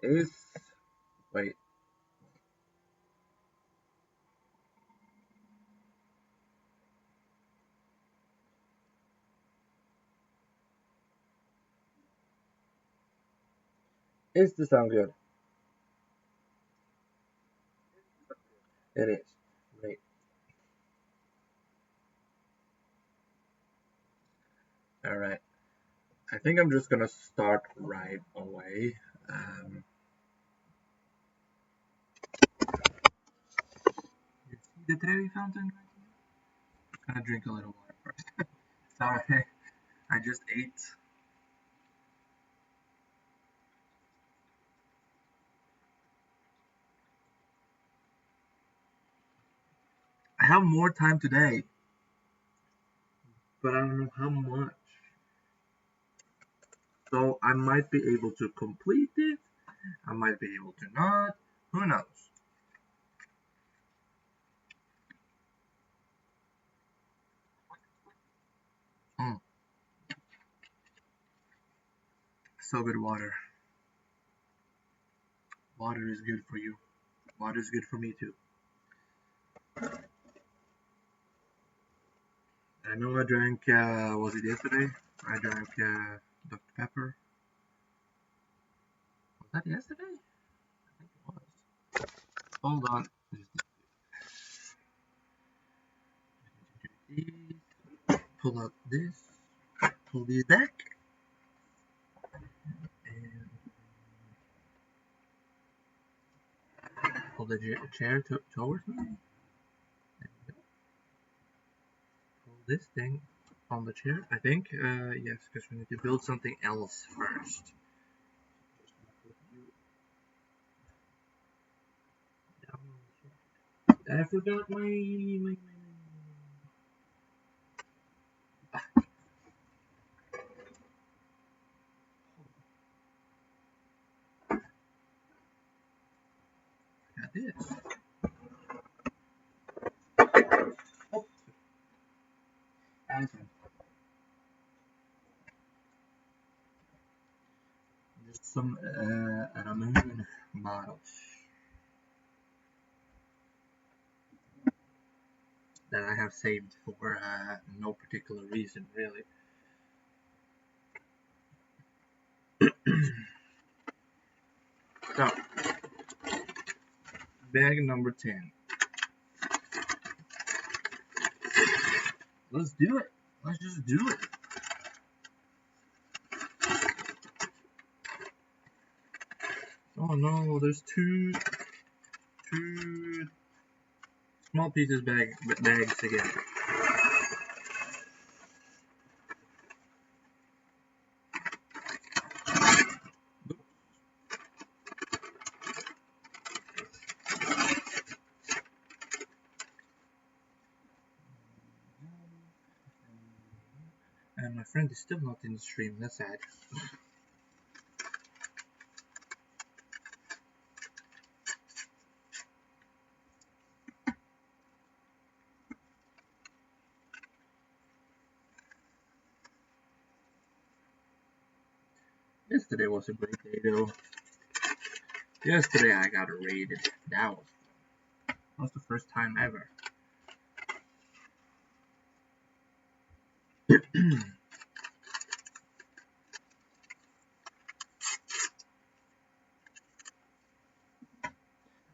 Is wait. Is the sound good? It is. Great. Alright. I think I'm just gonna start right away. You see the Trevi fountain right here? I'm gonna drink a little water first. Sorry, I just ate. I have more time today, but I don't know how much. So I might be able to complete it. I might be able to not. Who knows? Mm, so good water. Water is good for you. Water is good for me too. I know I drank, was it yesterday? I drank Dr. Pepper. Was that yesterday? I think it was. Hold on. Pull out this. Pull these back. And pull the chair towards me. There we go. Pull this thing on the chair. I think, yes, because we need to build something else first. I forgot my got this. Oh, awesome. Just some ramen models that I have saved for no particular reason, really. So, bag number 10. Let's do it. Let's just do it. Oh no, there's two small pieces bags together. And my friend is still not in the stream. That's sad. Yesterday was a great day though. Yesterday I got raided. That was the first time ever.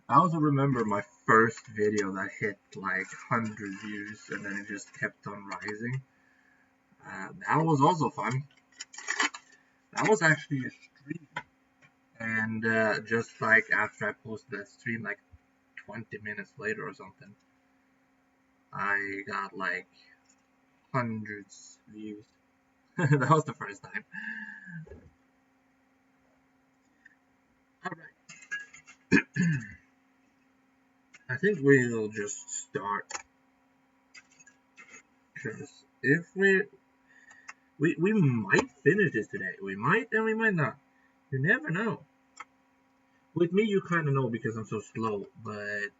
I also remember my first video that hit like 100 views and then it just kept on rising. That was also fun. That was actually a stream. And just like after I posted that stream, like 20 minutes later or something, I got like hundreds views. That was the first time. Alright. I think we'll just start. Because if we might finish this today. We might and we might not. You never know. With me, you kind of know because I'm so slow, but,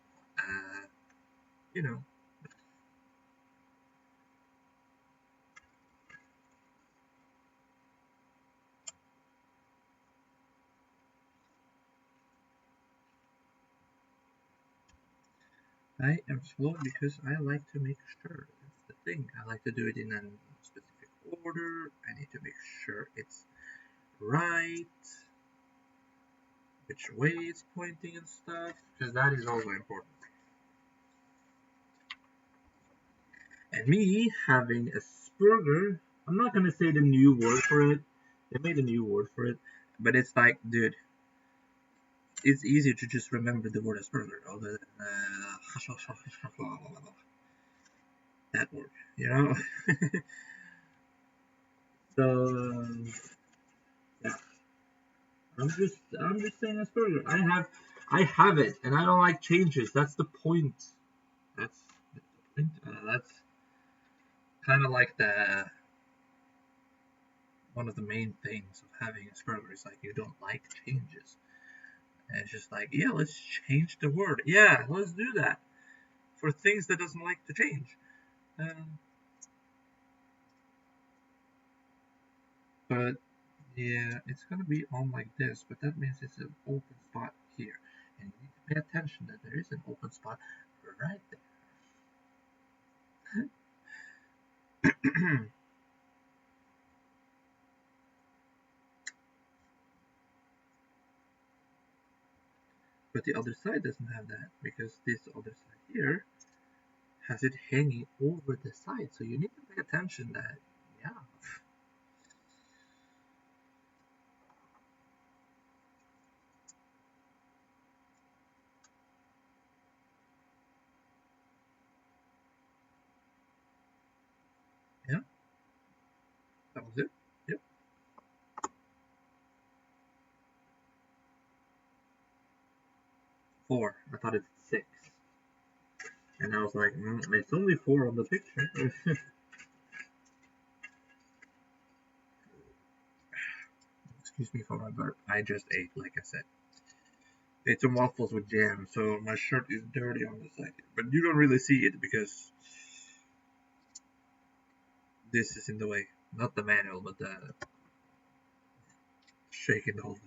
you know. I am slow because I like to make sure. That's the thing. I like to do it in a specific order. I need to make sure it's right, which way it's pointing and stuff, because that is also important. And me having Asperger, I'm not gonna say the new word for it. They made a new word for it, but it's like, dude, it's easier to just remember the word Asperger other than that word, you know. So yeah, I'm just saying Asperger. I have it, and I don't like changes. That's the point. That's the point. That's kind of like the one of the main things of having Asperger is like you don't like changes. And it's just like, yeah, let's change the word. Yeah, let's do that for things that doesn't like to change. Um, but yeah, it's gonna be on like this, but that means it's an open spot here, and you need to pay attention that there is an open spot right there. But the other side doesn't have that because this other side here has it hanging over the side, so you need to pay attention that yeah. Yeah, that was it. Yep. 4. I thought it's 6. And I was like, it's only 4 on the picture. Excuse me for my burp. I just ate, like I said. Ate some waffles with jam, so my shirt is dirty on the side. But you don't really see it because this is in the way. Not the manual, but the shaking the whole thing.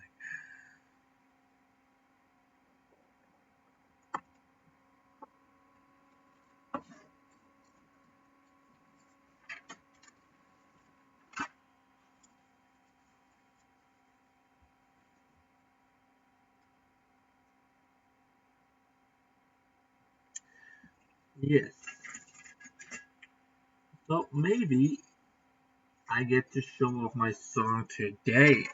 Yes. So maybe I get to show off my song today.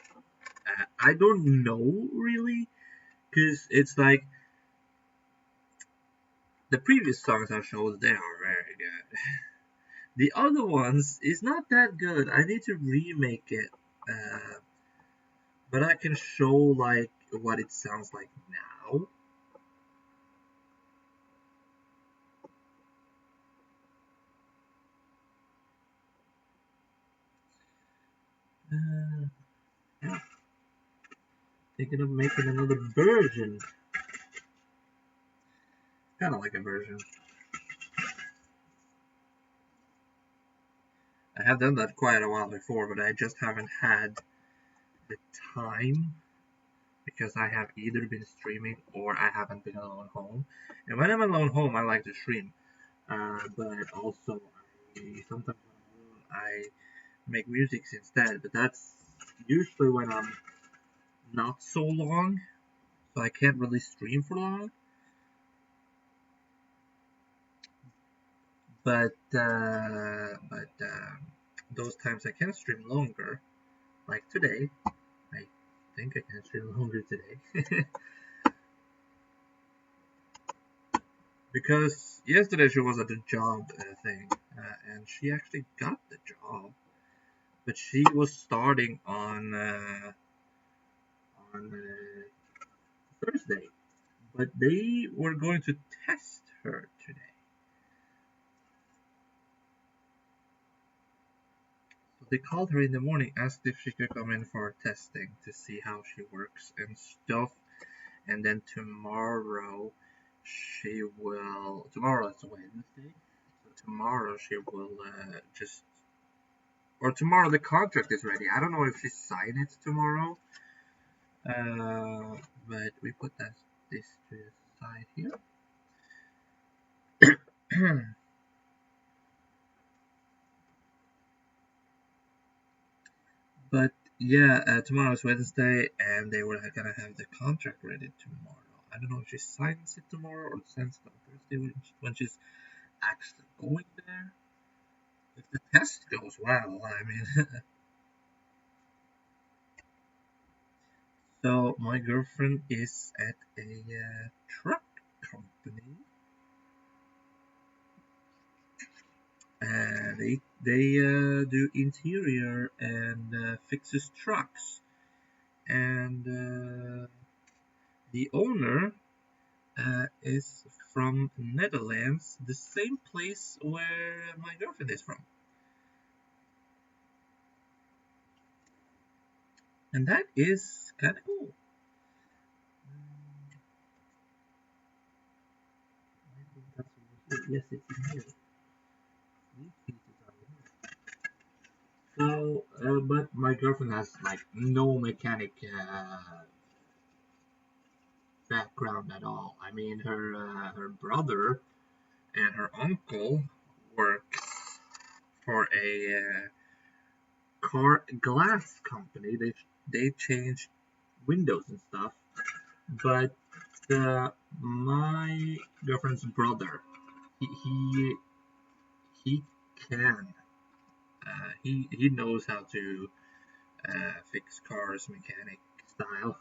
I don't know really, because it's like the previous songs I showed, they are very good. The other ones is not that good. I need to remake it, uh, but I can show like what it sounds like now. Yeah, thinking of making another version, kind of like a version. I have done that quite a while before, but I just haven't had the time because I have either been streaming or I haven't been alone home. And when I'm alone home, I like to stream. But also, sometimes when I'm alone, I make music instead. But that's usually when I'm not so long, so I can't really stream for long. But those times I can stream longer, like today. I think I can stream longer today. Because yesterday she was at the job thing, and she actually got the job, but she was starting on Thursday, but they were going to test her today. So they called her in the morning, asked if she could come in for testing to see how she works and stuff, and then tomorrow she will. Tomorrow is Wednesday, so tomorrow she will just or tomorrow the contract is ready. I don't know if she signed it tomorrow, but we put this to the side here. But yeah, tomorrow's Wednesday, and they were gonna have the contract ready tomorrow. I don't know if she signs it tomorrow or sends it on Thursday when she's actually going there. If the test goes well, I mean. So my girlfriend is at a truck company, and they do interior and fixes trucks. And the owner is from Netherlands, the same place where my girlfriend is from, and that is kind of cool. I think that's over here. Yes, it's in here. These pieces are in here. So, but my girlfriend has like no mechanic background at all. I mean, her brother and her uncle works for a car glass company. They change windows and stuff. But my girlfriend's brother, he he, he can. He knows how to fix cars mechanic style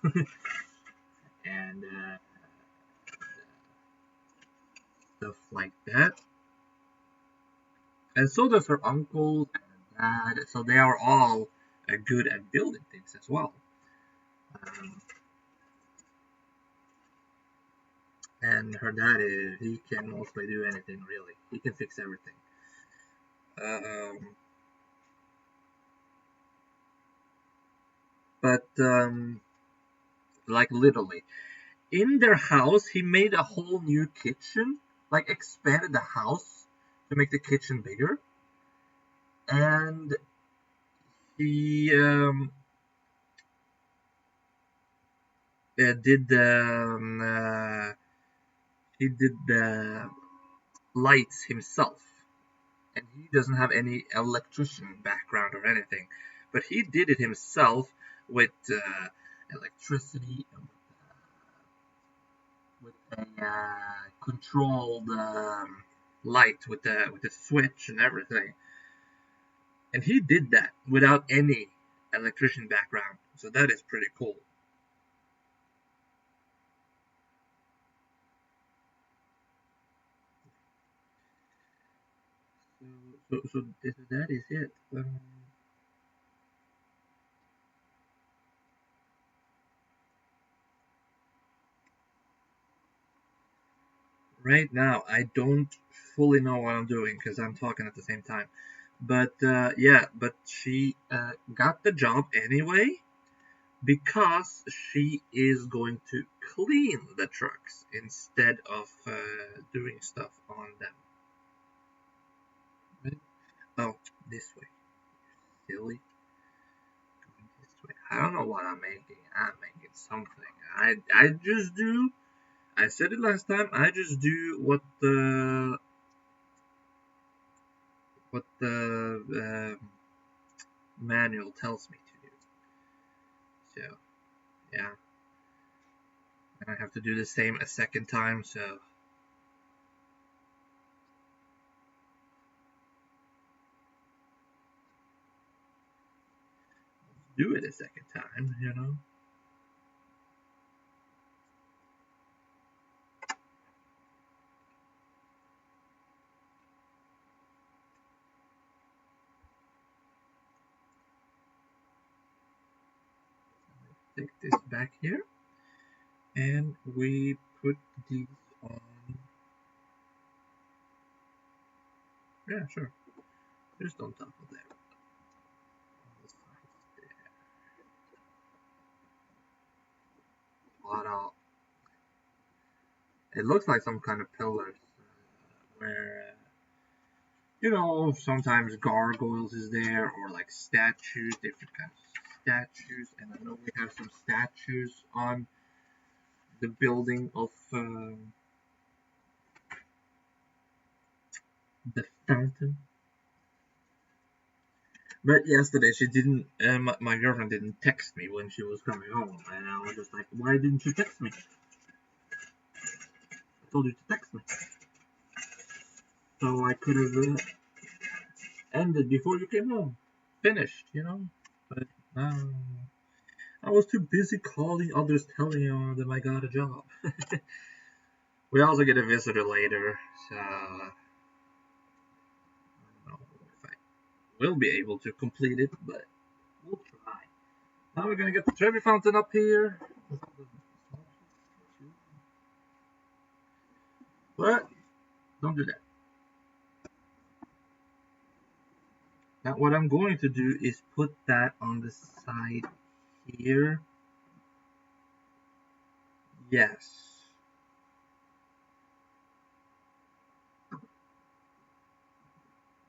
and stuff like that. And so does her uncle and dad. So they are all good at building things as well. Um, and her dad he can mostly do anything really. He can fix everything. Um, but like literally in their house, he made a whole new kitchen. Like expanded the house to make the kitchen bigger, and he did the lights himself, and he doesn't have any electrician background or anything, but he did it himself with electricity and with a controlled light with the switch and everything, and he did that without any electrician background. So that is pretty cool. So that is it. Right now, I don't fully know what I'm doing because I'm talking at the same time. But yeah, but she got the job anyway because she is going to clean the trucks instead of doing stuff on them. Right? Oh, this way. Silly. Going this way. I don't know what I'm making. I'm making something. I just do. I said it last time. I just do what the manual tells me to do. So yeah, and I have to do the same a second time. So do it a second time. Take this back here, and we put these on. Yeah, sure. Just on top of there. On the sides there. What else? It looks like some kind of pillars where sometimes gargoyles is there or like statues, different kinds of statues, and I know we have some statues on the building of the fountain. But yesterday she didn't. My girlfriend didn't text me when she was coming home, and I was just like, "Why didn't you text me? I told you to text me, so I could have ended before you came home, finished, you know." But I was too busy calling others, telling them I got a job. We also get a visitor later, so I don't know if I will be able to complete it, but we'll try. Now we're gonna get the Trevi fountain up here. But don't do that. Now what I'm going to do is put that on the side here. Yes.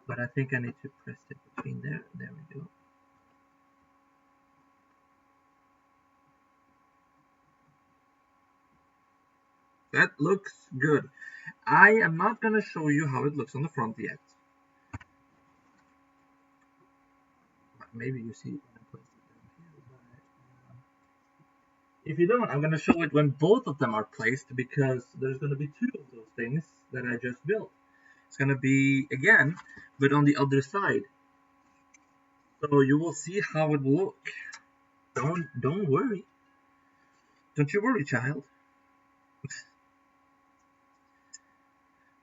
But I think I need to press it between there. There we go. That looks good. I am not going to show you how it looks on the front yet. Maybe you see it when I place it down here. But, if you don't, I'm going to show it when both of them are placed, because there's going to be two of those things that I just built. It's going to be, again, but on the other side. So you will see how it will look. Don't worry. Don't you worry, child.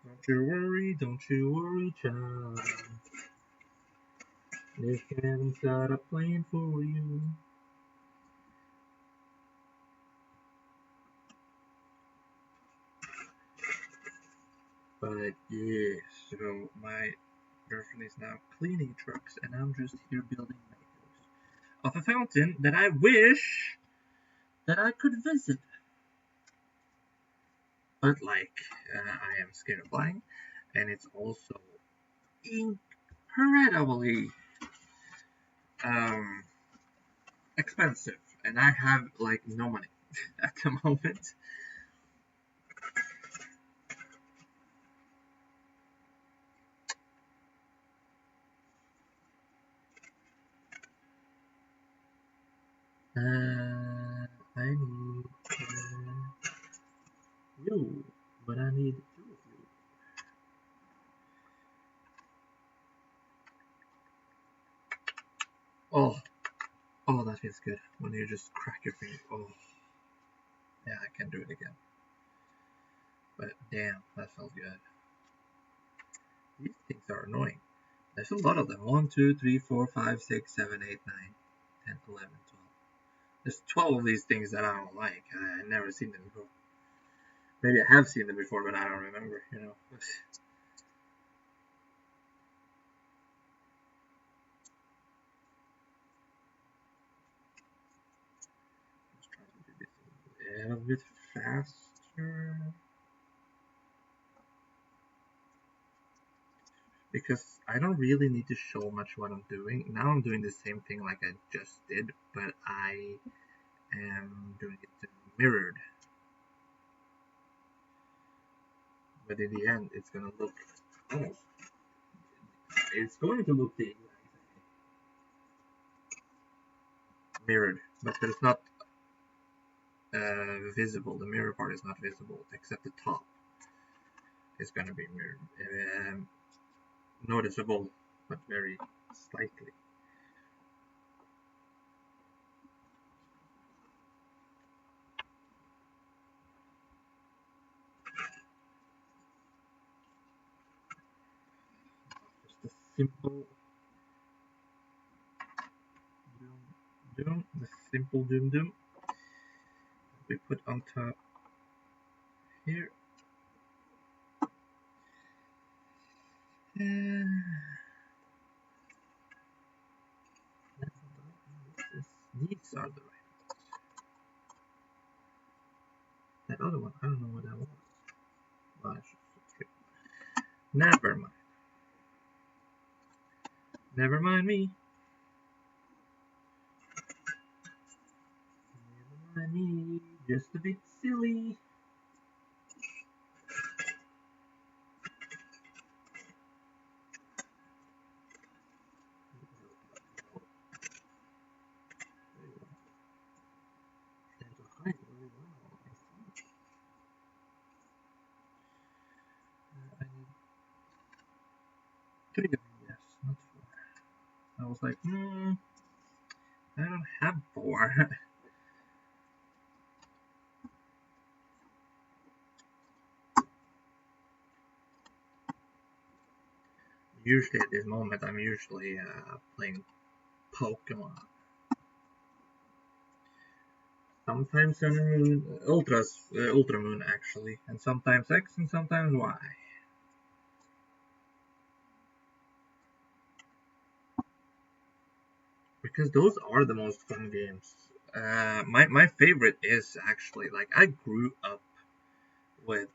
Don't you worry, child. If heaven's got a plan for you. But yeah, so my girlfriend is now cleaning trucks, and I'm just here building Legos of a fountain that I wish that I could visit. But like, I am scared of flying, and it's also incredibly um, expensive, and I have like no money at the moment. I need you, but I need two of you. Oh, oh, that feels good when you just crack your finger. Oh, yeah, I can do it again. But damn, that felt good. These things are annoying. There's a lot of them. 1, 2, 3, 4, 5, 6, 7, 8, 9, 10, 11, 12. There's 12 of these things that I don't like. I've never seen them before. Maybe I have seen them before, but I don't remember, you know. Let's try to do this a little bit faster. Because I don't really need to show much what I'm doing. Now I'm doing the same thing like I just did, but I am doing it mirrored. But in the end, it's gonna look almost. It's going to look the exact same. Mirrored, but it's not visible. The mirror part is not visible, except the top is gonna be mirrored. Noticeable, but very slightly. Just a simple doom, the simple doom we put on top here. These are the right ones. That other one, I don't know what that was. Well, I should subscribe. Never mind. Never mind me. Never mind me. Just a bit silly. I was like, I don't have 4. Usually at this moment, I'm usually playing Pokemon. Sometimes Sun and Moon, Ultra Moon actually, and sometimes X and sometimes Y. Because those are the most fun games. My favorite is actually, like, I grew up with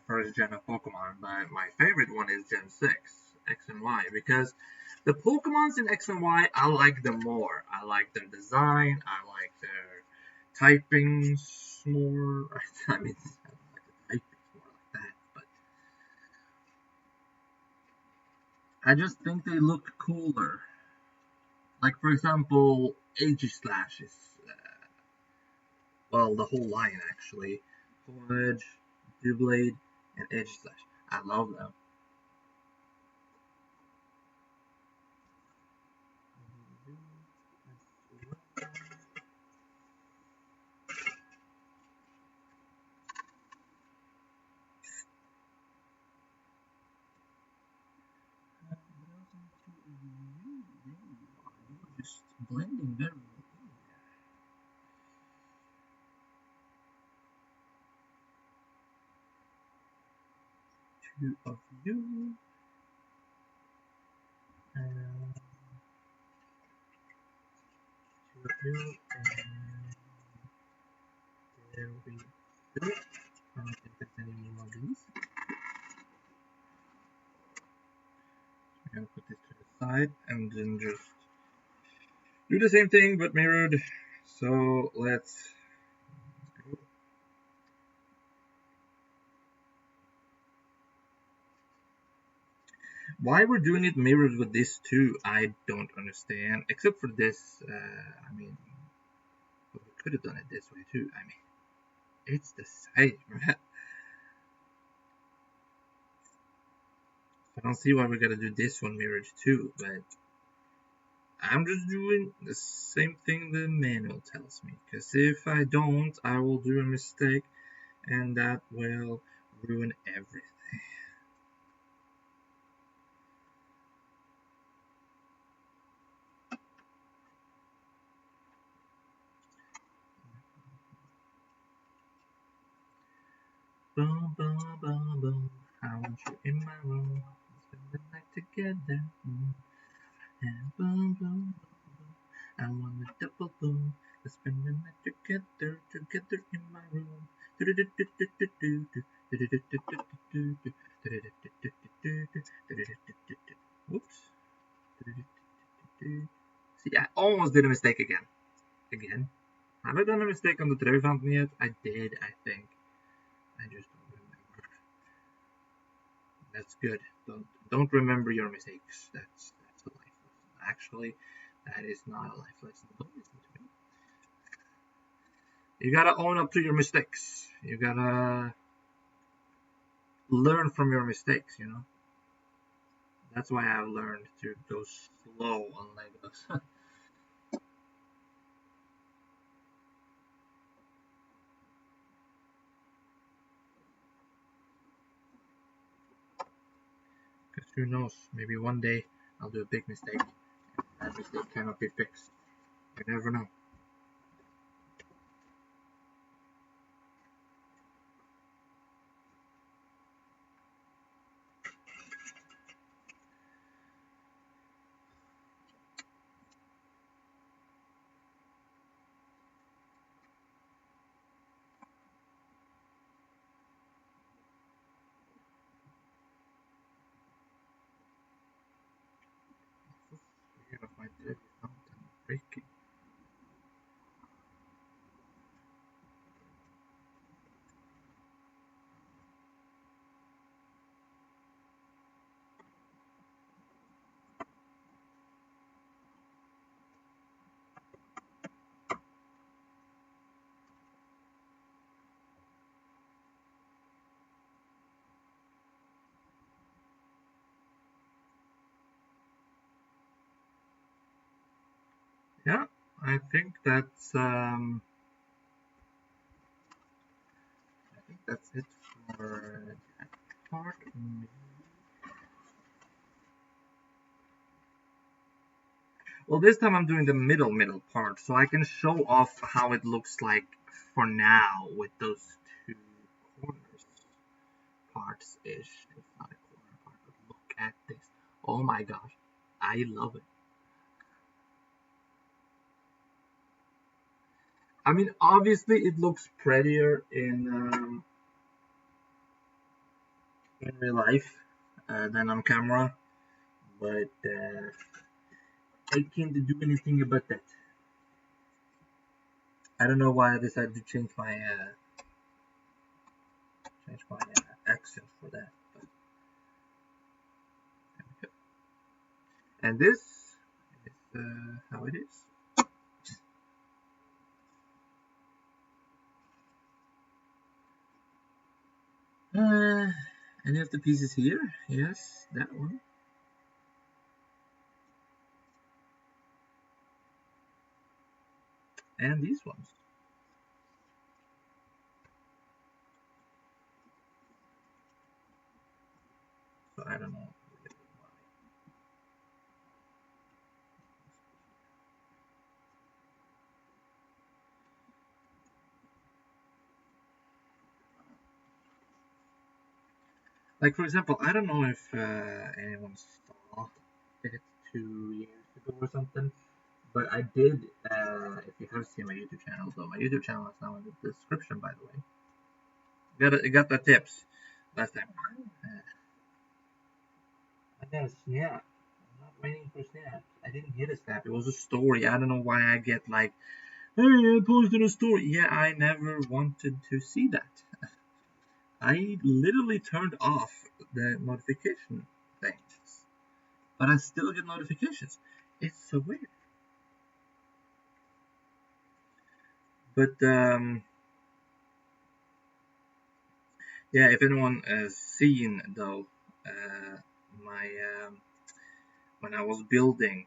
first gen of Pokemon, but my favorite one is Gen 6, X and Y, because the Pokemons in X and Y, I like them more. I like their design, I like their typings more. I mean, I don't like the typings more like that, but I just think they look cooler. Like, for example, Aegislash is, well, the whole line actually. Full Edge, Doublade, and Aegislash. I love them. Just blending very well in there. Two of you, and two of you, and there we go. I don't think there's any more of these. I'm gonna put this to the side and then just do the same thing but mirrored. So let's go. Why we're doing it mirrored with this too, I don't understand. Except for this, I mean, we could have done it this way too. I mean, it's the same. I don't see why we gotta do this one mirrored too, but I'm just doing the same thing the manual tells me. Because if I don't, I will do a mistake, and that will ruin everything. Boom, boom, boom, boom. I want you in my room. Spend the night together. And boom, boom, boom, boom. I want a double boom. Let's spend the night together, together in my room. Whoops. See, I almost did a mistake again. Again. Have I done a mistake on the Trevi fountain yet? I did, I think. I just don't remember. That's good. Don't remember your mistakes. That's a life lesson. Actually, that is not a life lesson. Don't listen to me. You gotta own up to your mistakes. You gotta learn from your mistakes, you know? That's why I've learned to go slow on Legos. Because who knows, maybe one day I'll do a big mistake and that mistake cannot be fixed. You never know. I'm so scared of my Trevi fountain breaking. Yeah, I think that's it for that part. Well, this time I'm doing the middle part, so I can show off how it looks like for now with those two corners parts-ish. It's not a corner part, but look at this. Oh my gosh, I love it. I mean, obviously it looks prettier in real life than on camera, but I can't do anything about that. I don't know why I decided to change my accent for that. But, and this is how it is. Any of the pieces here? Yes, that one. And these ones. So I don't know really why. Like for example, I don't know if anyone saw it 2 years ago or something, but I did. If you have seen my YouTube channel, though, my YouTube channel is now in the description, by the way. Got the tips last time. I got a snap. I'm not waiting for snaps. I didn't get a snap. It was a story. I don't know why I get like, hey, I posted a story. Yeah, I never wanted to see that. I literally turned off the notification things, but I still get notifications. It's so weird. But yeah, if anyone has seen though, my when I was building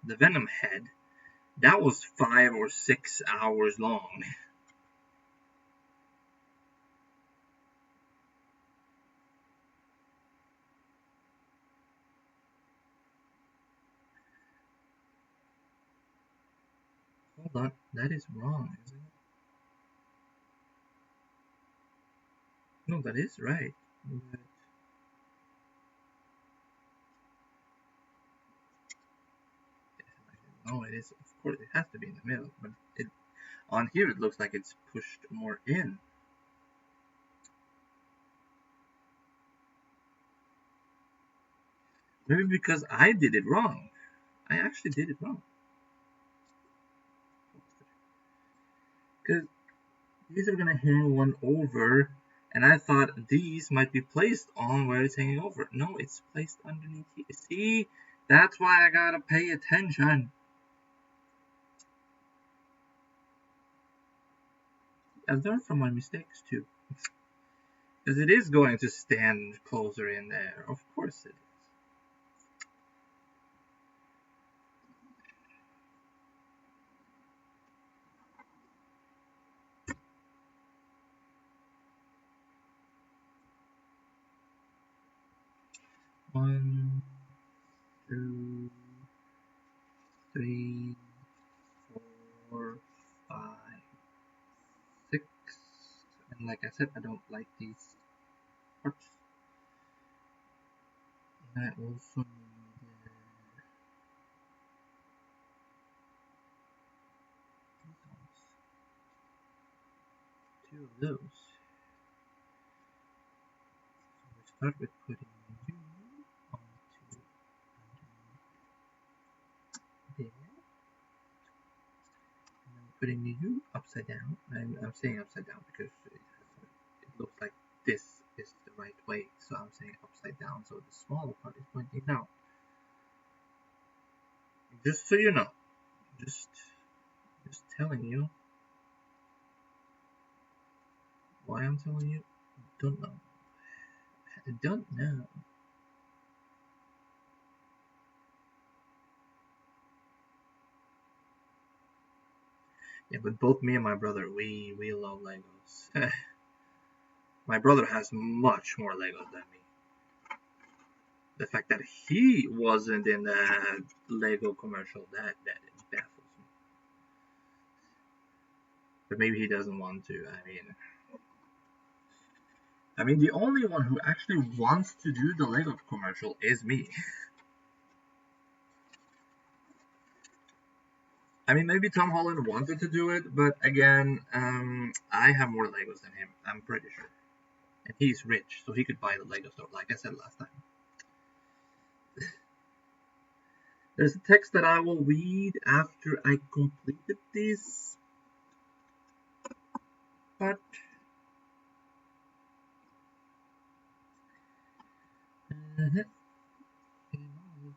the Venom head, that was 5 or 6 hours long. Hold on, that is wrong, isn't it? No, that is right. But, no, it is. Of course, it has to be in the middle. But on here, it looks like it's pushed more in. Maybe because I did it wrong. I actually did it wrong. Because these are gonna hang one over, and I thought these might be placed on where it's hanging over. No, it's placed underneath here. See, that's why I gotta pay attention. I've learned from my mistakes too. Because it is going to stand closer in there. Of course it is. One, two, three, four, five, six. And like I said, I don't like these parts. And I also need two of those. So we start with putting you onto there. And then putting you upside down. And I'm saying upside down because it looks like this is the right way. So I'm saying upside down. So the smaller part is pointing down. Just so you know. Just telling you. Why I'm telling you? Don't know. I don't know. Yeah, but both me and my brother, we love Legos. My brother has much more Legos than me. The fact that he wasn't in the Lego commercial, that baffles me. But maybe he doesn't want to. I mean, the only one who actually wants to do the Lego commercial is me. I mean, maybe Tom Holland wanted to do it, but again, I have more Legos than him. I'm pretty sure, and he's rich, so he could buy the Lego store, like I said last time. There's a text that I will read after I completed this, but uh,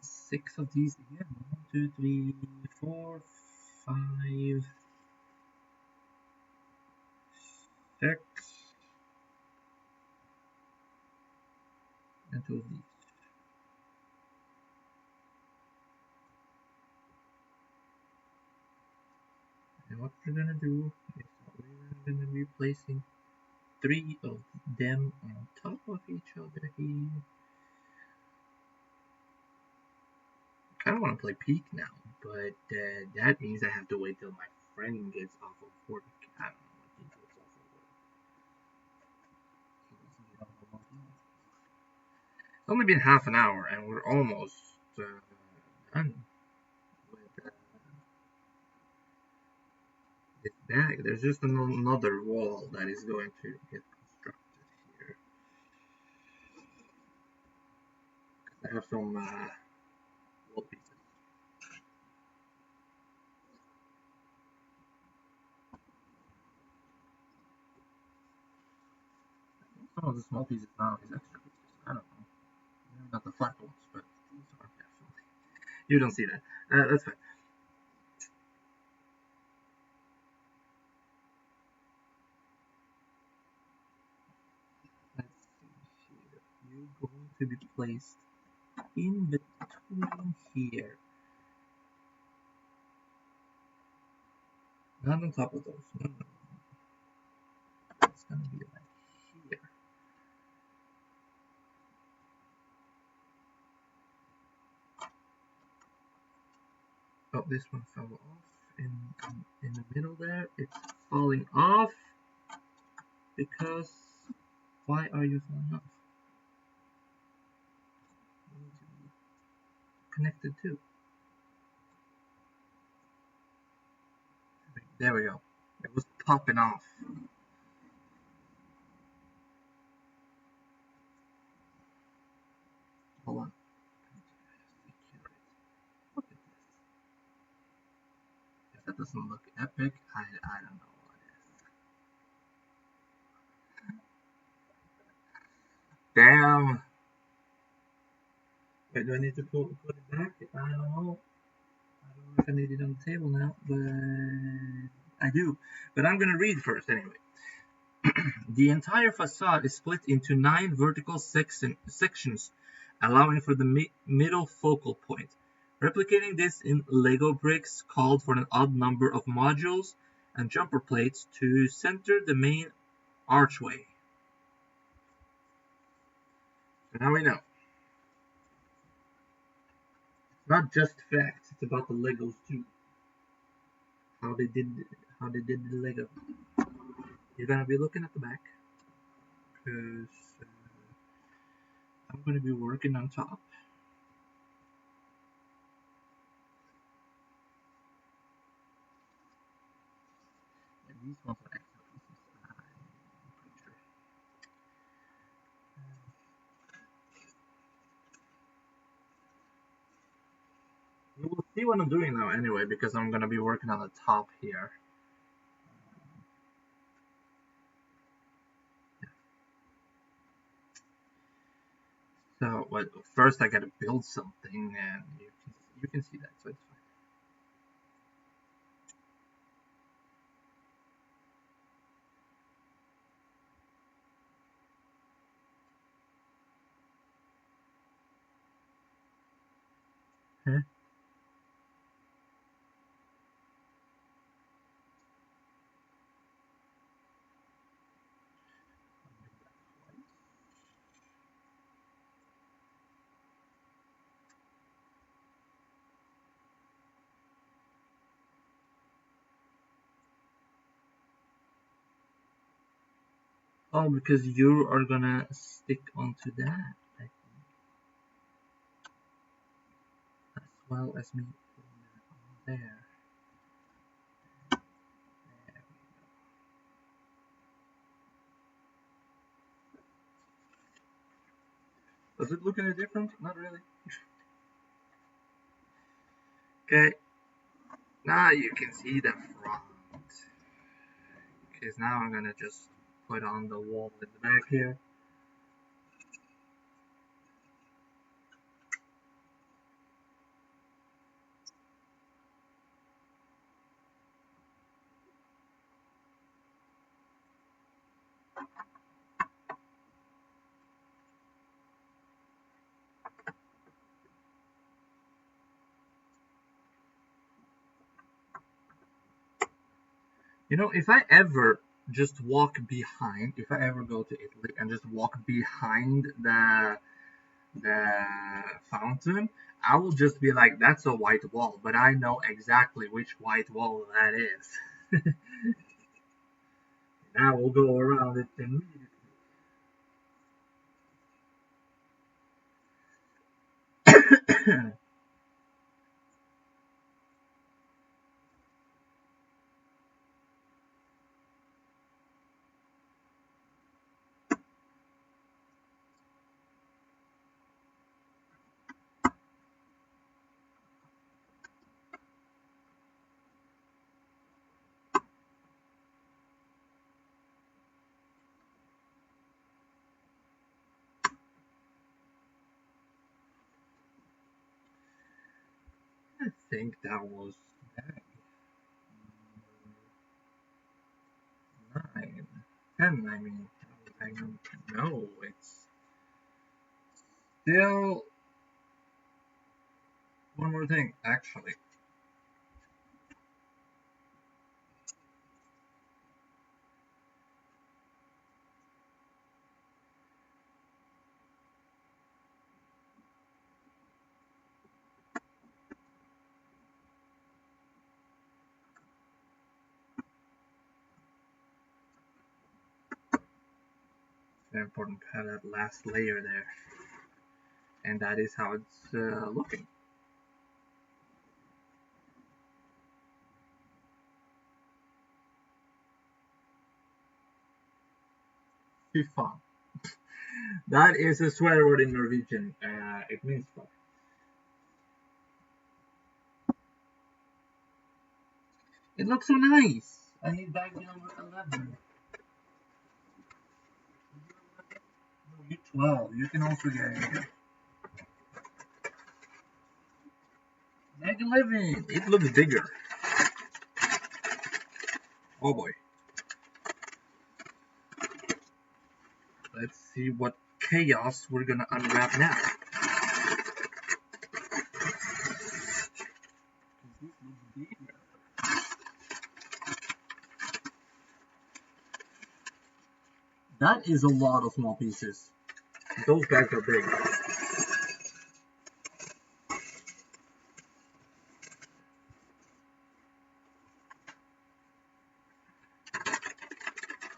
6 of these again. 1, 2, 3, 4, 5, 6, and 2 of these. And what we're gonna do is we're gonna be placing 3 of them on top of each other here. I kind of want to play peek now, but that means I have to wait till my friend gets off of work. I don't know when he gets off of work. He doesn't get off of work yet. It's only been half an hour, and we're almost done with this bag. There's just another wall that is going to get constructed here. I have some wall pieces. Some of the small pieces now is extra pieces. I don't know. Maybe not the flat ones, but these are definitely. You don't see that. That's fine. Let's see here. You're going to be placed in between here. Not on top of those. No. It's gonna be like here. Oh, this one fell off in the middle there. It's falling off because why are you falling off? You need to be connected too. There we go. It was popping off. Hold on. Look at this. If that doesn't look epic, I don't know what is. Damn. Wait, do I need to put it back? I don't know. I don't know if I need it on the table now, but I do. But I'm gonna read first anyway. The entire facade is split into 9 vertical sections, allowing for the middle focal point. Replicating this in Lego bricks called for an odd number of modules and jumper plates to center the main archway. So now we know. It's not just facts, it's about the Legos too. How they did the Lego. You're gonna be looking at the back because I'm gonna be working on top. And these ones are extra pieces, I'm pretty sure. You will see what I'm doing now anyway, because I'm gonna be working on the top here. So, well, first I gotta build something, and you can see that, so it's fine. Huh? Oh, because you are gonna stick onto that, I think, as well as me putting that on there. There we go. Does it look any different? Not really. Okay, now you can see the front. Because now I'm gonna just put on the wall in the back here. You know, if I ever just walk behind, if I ever go to Italy and just walk behind the fountain, I will just be like, that's a white wall, but I know exactly which white wall that is. Now we'll go around it immediately. I think that was bag 9. 10, I mean. Bag number 10. No, it's still one more thing, actually. Very important to have that last layer there. And that is how it's looking. Fy fan. That is a swear word in Norwegian. It means fuck. It looks so nice. I need bag number 11. No, you're 12. You can also get it. Bag 11. It looks bigger. Oh boy. Let's see what chaos we're gonna unwrap now. That is a lot of small pieces. Those bags are big.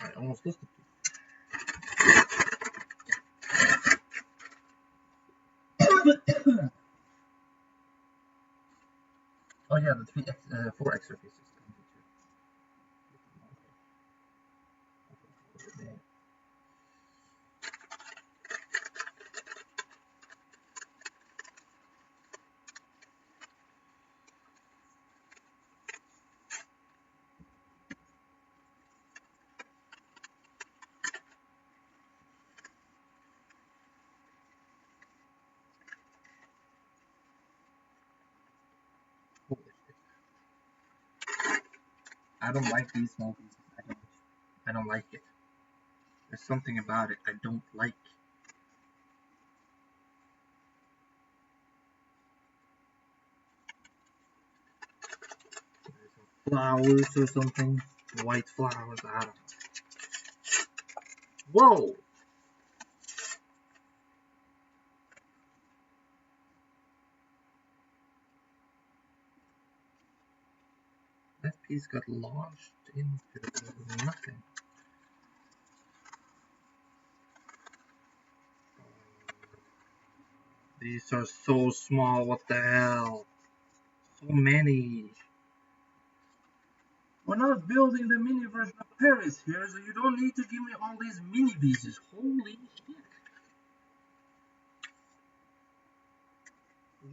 I almost lost it. Oh yeah, the 4 extra pieces. I don't like these small pieces. I don't like it. There's something about it I don't like. Flowers or something. White flowers, I don't know. Whoa! That piece got launched into nothing. These are so small, what the hell? So many. We're not building the mini version of Paris here, so you don't need to give me all these mini pieces. Holy shit.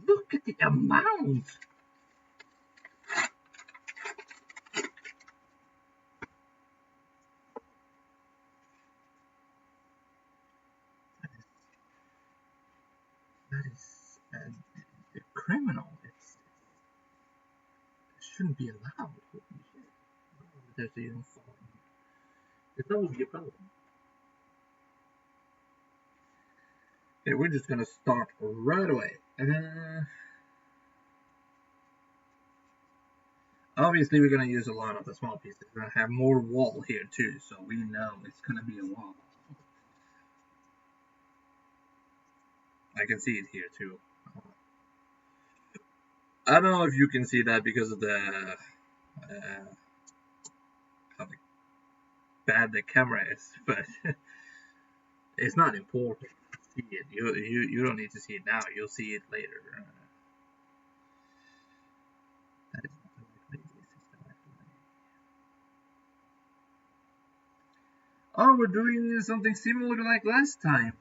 Look at the amount. That is a criminal. It shouldn't be allowed. Holy shit. There's even falling. That would be a problem. Okay, we're just gonna start right away. Obviously, we're gonna use a lot of the small pieces. We're gonna have more wall here too, so we know it's gonna be a wall. I can see it here too. I don't know if you can see that because of the how bad the camera is, but it's not important to see it. You don't need to see it now. You'll see it later. That is not the right way. This is the right way. Oh, we're doing something similar to like last time.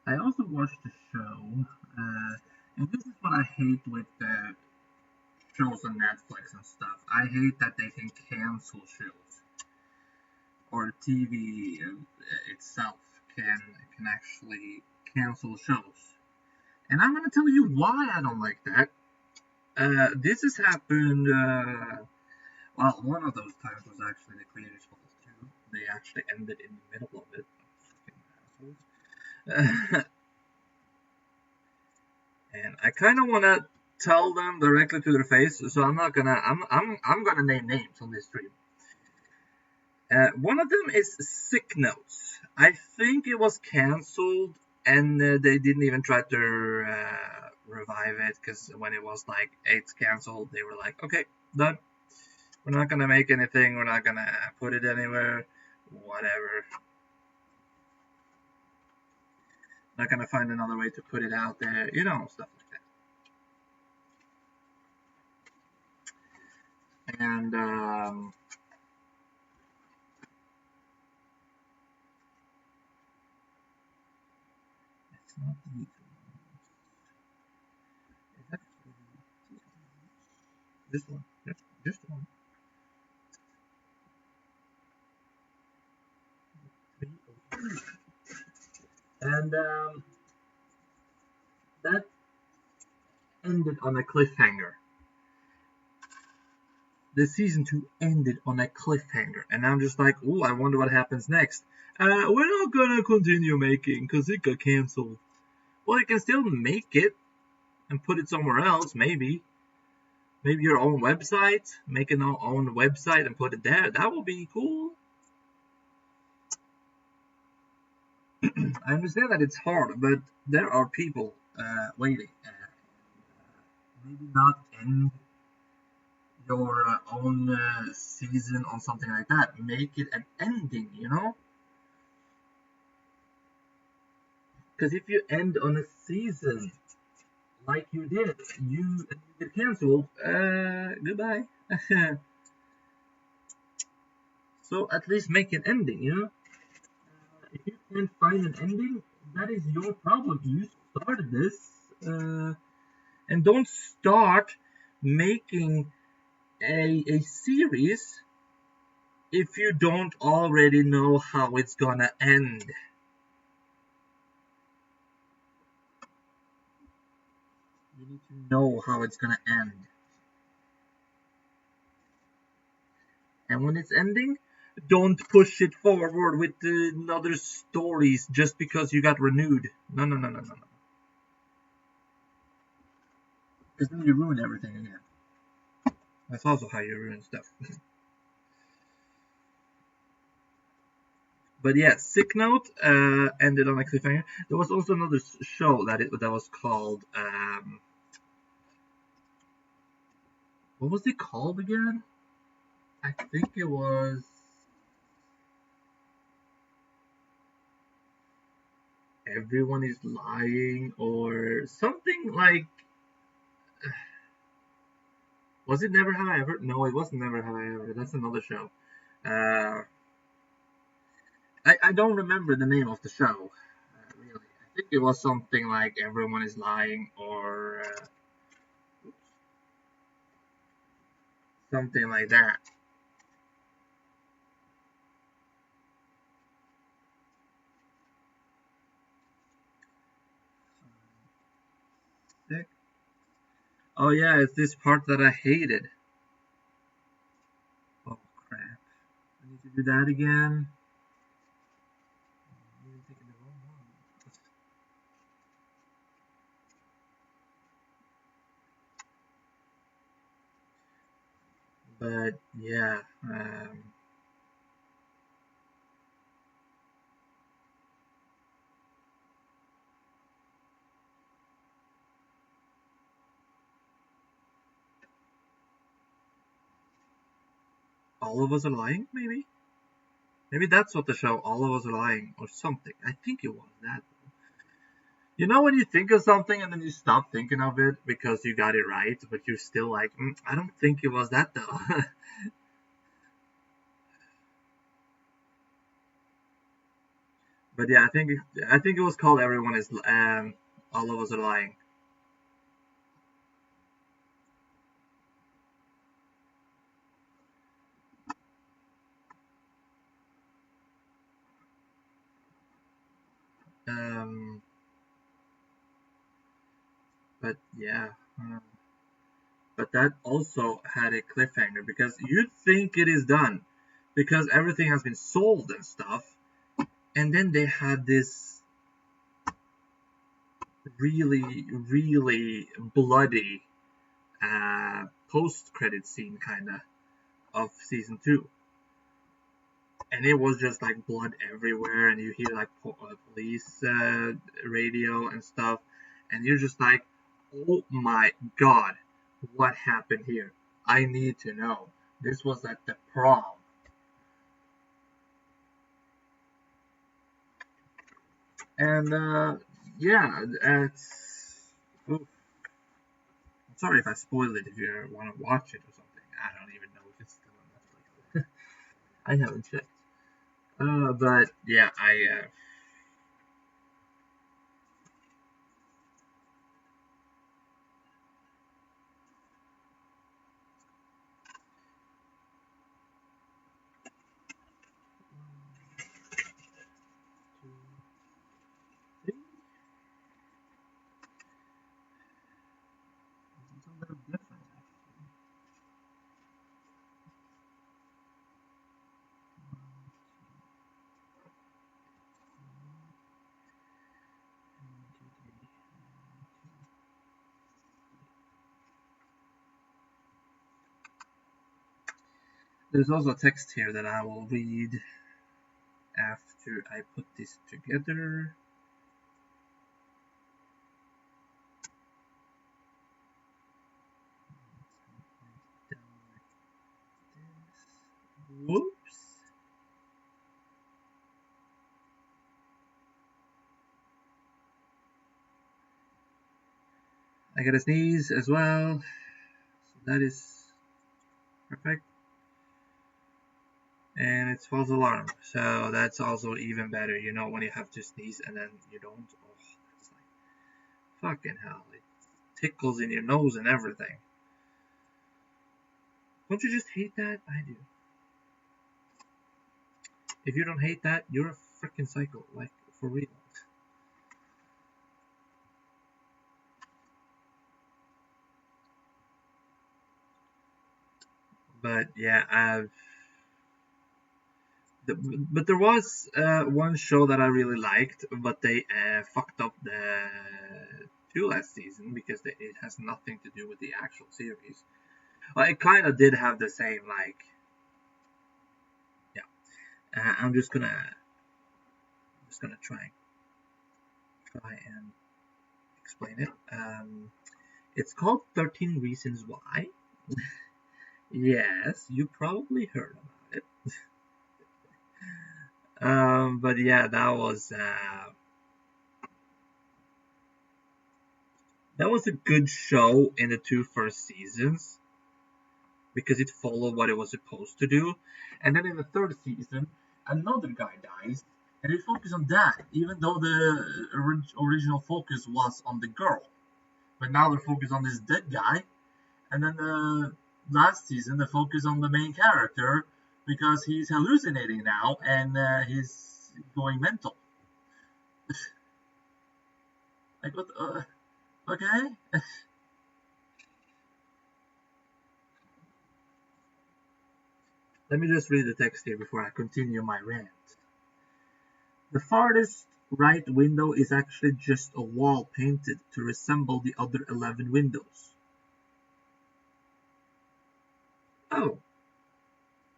I also watched a show, and this is what I hate with the shows on Netflix and stuff. I hate that they can cancel shows, or TV itself can actually cancel shows. And I'm gonna tell you why I don't like that. This has happened. Well, one of those times was actually the creators' fault too. They actually ended in the middle of it. Fucking assholes. And I kind of want to tell them directly to their face, so I'm not gonna. I'm gonna name names on this stream. One of them is Sick Notes. I think it was cancelled, and they didn't even try to revive it, because when it was like it's cancelled, they were like, okay, done. We're not gonna make anything. We're not gonna put it anywhere. Whatever. Not gonna find another way to put it out there. You know, stuff like that. And it's not the it's actually this one. Yep, just one. And that ended on a cliffhanger. The season 2 ended on a cliffhanger, and I'm just like, oh, I wonder what happens next. We're not gonna continue making because it got cancelled. Well, you can still make it and put it somewhere else, maybe. Maybe your own website, make an own website and put it there. That would be cool. I understand that it's hard, but there are people waiting. Maybe not end your own season on something like that. Make it an ending, you know? Because if you end on a season like you did, you get cancelled, goodbye. So at least make an ending, you know? can't find an ending, that is your problem. You started this, and don't start making a series if you don't already know how it's gonna end. You need to know how it's gonna end. And when it's ending, don't push it forward with another stories just because you got renewed. No, no, no, no, no, no. Because then you ruin everything again. That's also how you ruin stuff. But yeah, Sick Note ended on a cliffhanger. There was also another show that was called what was it called again? I think it was Everyone is Lying or something like. Was it Never Have I Ever? No, it wasn't Never Have I Ever. That's another show. Uh, I don't remember the name of the show. Really, I think it was something like Everyone is Lying or something like that. Oh yeah, it's this part that I hated. Oh crap! I need to do that again. But yeah, All of Us Are Lying, maybe. Maybe that's what the show All of Us Are Lying or something. I think it was that. You know when you think of something and then you stop thinking of it because you got it right, but you're still like, I don't think it was that though. But yeah, I think it was called Everyone is All of Us Are Lying. Um, but yeah, but that also had a cliffhanger because you think it is done because everything has been sold and stuff, and then they had this really, really bloody post-credit scene kind of season two, and it was just like blood everywhere, and you hear like police radio and stuff, and you're just like, oh my god, what happened here? I need to know. This was at the prom. And yeah, it's. Oof. I'm sorry if I spoiled it if you want to watch it or something. I don't even know if it's still on Netflix. I haven't checked. But yeah, it's a little different. There's also text here that I will read after I put this together. Whoops. I got a sneeze as well. So that is perfect. And it's false alarm, so that's also even better. You know, when you have to sneeze and then you don't. Oh, that's like fucking hell. It tickles in your nose and everything. Don't you just hate that? I do. If you don't hate that, you're a freaking psycho, like for real. But yeah, but there was one show that I really liked, but they fucked up the two last season because it has nothing to do with the actual series. Well, it kind of did have the same, like, yeah. I'm just gonna try and explain it. It's called 13 Reasons Why. Yes, you probably heard about it. But yeah, that was a good show in the two first seasons because it followed what it was supposed to do. And then in the third season, another guy dies, and they focus on that, even though the original focus was on the girl. But now they're focused on this dead guy, and then the last season they focus on the main character because he's hallucinating now and he's going mental. Like what? Okay. Let me just read the text here before I continue my rant. The farthest right window is actually just a wall painted to resemble the other 11 windows. Oh,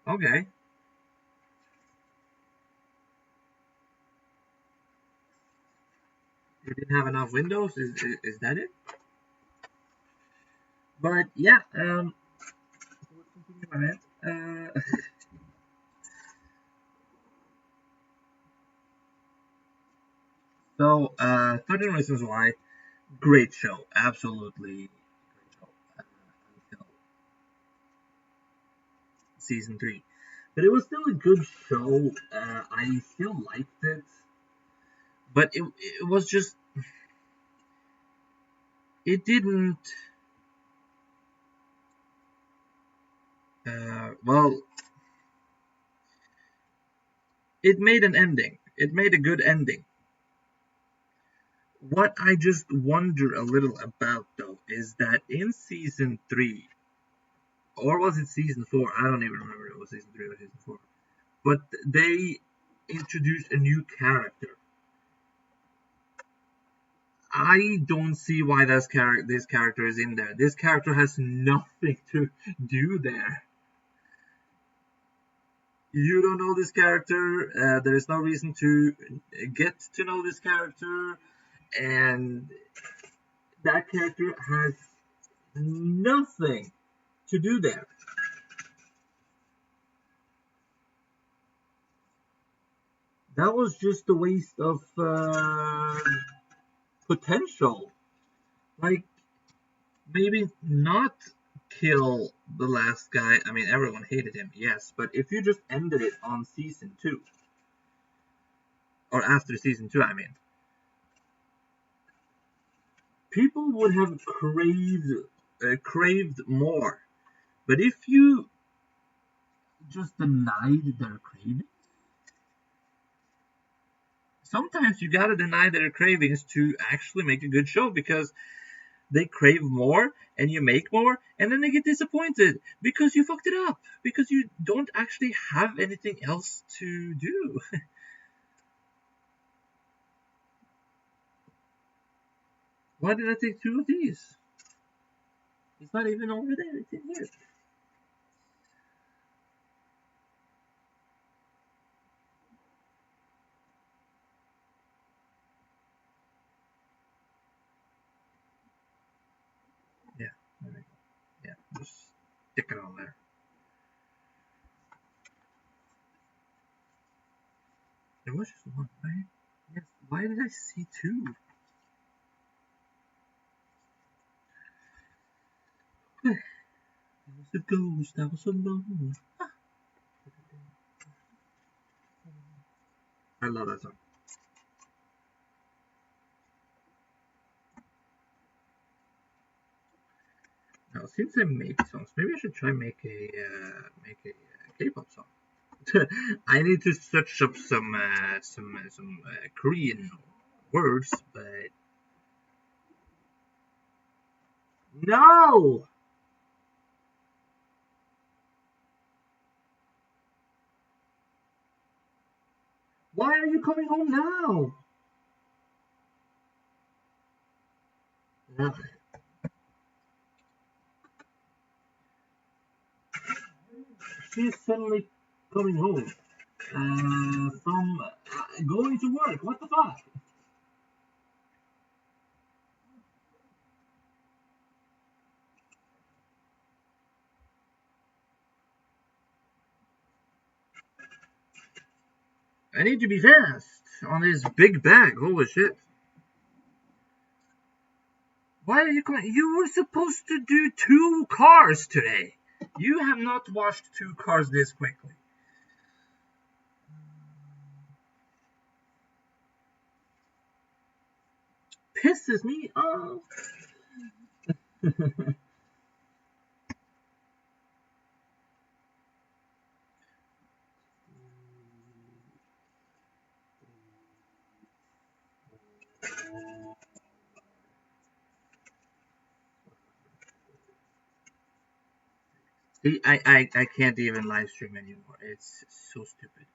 okay. You didn't have enough windows? Is that it? But yeah, let's continue my rant. So, 13 Reasons Why, great show, absolutely great show until season 3. But it was still a good show. I still liked it, but it was just it didn't. Well, it made an ending. It made a good ending. What I just wonder a little about though is that in season 3, or was it season 4? I don't even remember if it was season 3 or season 4. But they introduced a new character. I don't see why this character is in there. This character has nothing to do there. You don't know this character. There is no reason to get to know this character, and that character has nothing to do there. That was just a waste of potential. Like, maybe not kill the last guy. I mean, everyone hated him, yes, but if you just ended it on season 2, or after season 2, I mean, people would have craved more. But if you just denied their cravings, sometimes you gotta deny their cravings to actually make a good show because they crave more and you make more and then they get disappointed because you fucked it up because you don't actually have anything else to do. Why did I take 2 of these? It's not even over there, it's in here. Yeah, there we go. Yeah, just stick it on there. There was just one, right? Yes, why did I see 2? That was a ghost, that was alone. I love that song. Now, since I make songs, maybe I should try make a K-pop song. I need to search up some Korean words, but no. Why are you coming home now? Ugh. She's suddenly coming home from going to work. What the fuck? I need to be fast on this big bag. Holy shit. Why are you coming? You were supposed to do 2 cars today. You have not washed 2 cars this quickly. Pisses me off. See, I can't even live stream anymore. It's so stupid.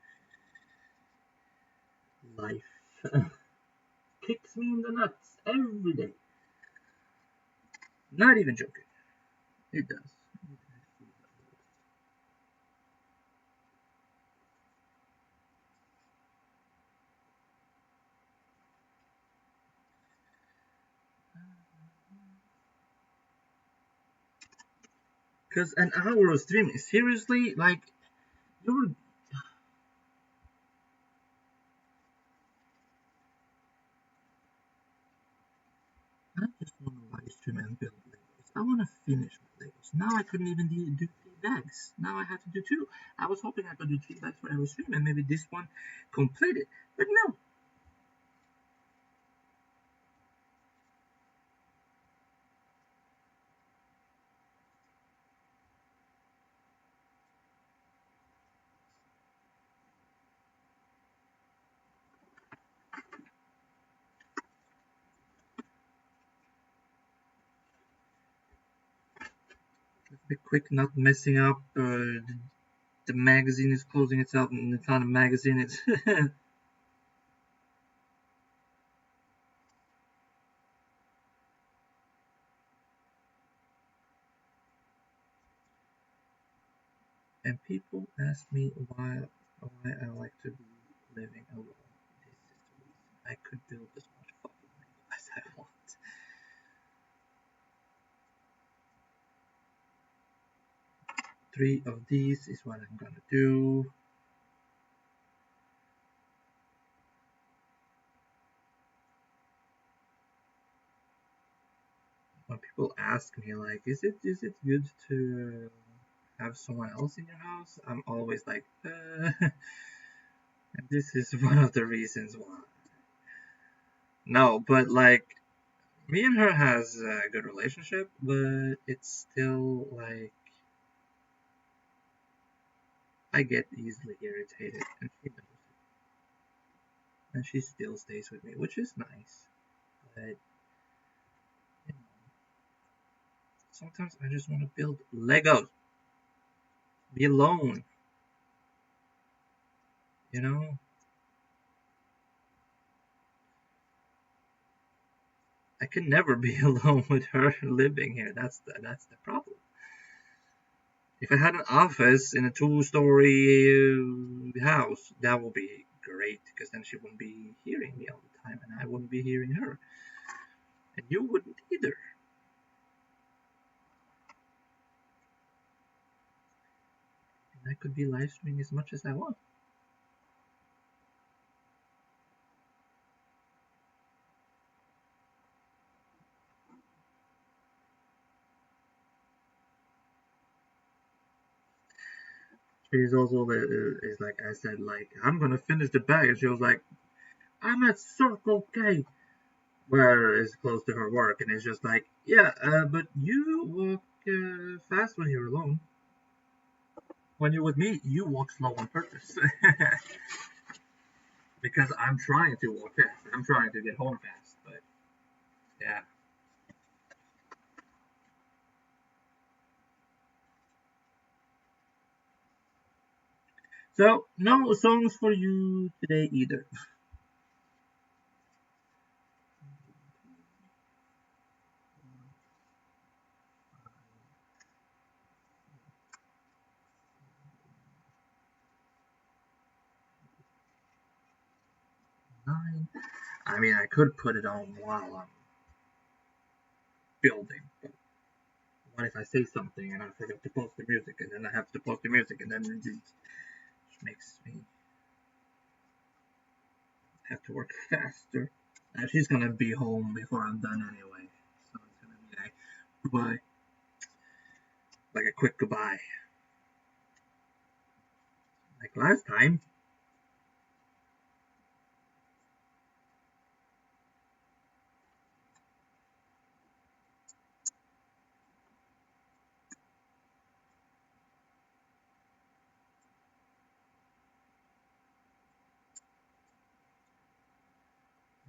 Life kicks me in the nuts every day. Not even joking. It does. Because an hour of streaming, seriously, like, you were. I just want to live stream and build Legos. I want to finish my Legos. Now I couldn't even do 3 bags. Now I have to do 2. I was hoping I could do 3 bags for every stream and maybe this one completed. But no. Let's be quick, not messing up. The magazine is closing itself and it's not a magazine. It's. And people ask me why I like to be living alone. This is the reason. I could build as much fucking Lego as I want. 3 of these is what I'm gonna do. When people ask me like, is it good to have someone else in your house? I'm always like, and this is one of the reasons why. No, but like, me and her has a good relationship, but it's still like I get easily irritated, and she knows it. And she still stays with me, which is nice. But you know, sometimes I just want to build Legos, be alone. You know, I can never be alone with her living here. That's the problem. If I had an office in a 2-story house, that would be great because then she wouldn't be hearing me all the time, and I wouldn't be hearing her, and you wouldn't either. And I could be live streaming as much as I want. She's also is like I said, like I'm gonna finish the bag, and she was like, I'm at Circle K, where is close to her work, and it's just like, yeah, but you walk fast when you're alone. When you're with me, you walk slow on purpose. Because I'm trying to walk fast. I'm trying to get home fast, but yeah. So no songs for you today either. 9. I mean, I could put it on while I'm building, but what if I say something and I forget to post the music, and then I have to post the music, and then it just makes me have to work faster. She's gonna be home before I'm done anyway, so it's gonna be like goodbye, like a quick goodbye, like last time.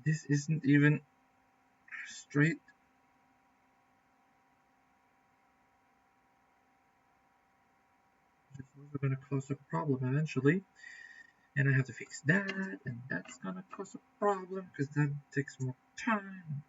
This isn't even straight. It's also gonna cause a problem eventually, and I have to fix that, and that's gonna cause a problem because that takes more time.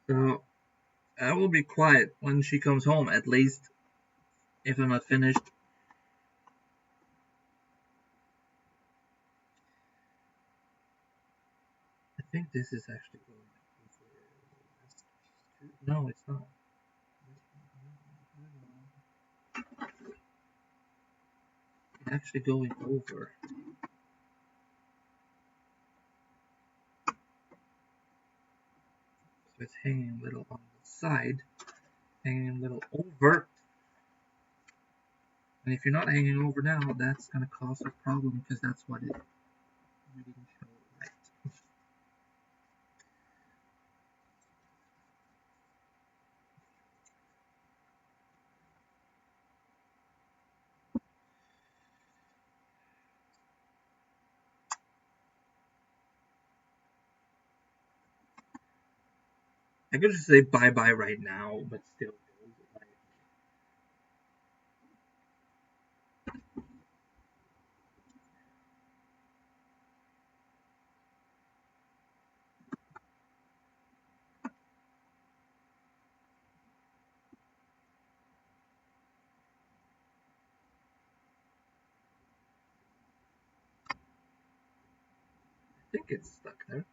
So I will be quiet when she comes home, at least if I'm not finished. I think this is actually going over. No, it's not. It's actually going over. So it's hanging a little on the side, hanging a little over. And if you're not hanging over now, that's gonna cause a problem because that's what it reading show right. I could just say bye bye right now, but still. I think it's stuck there.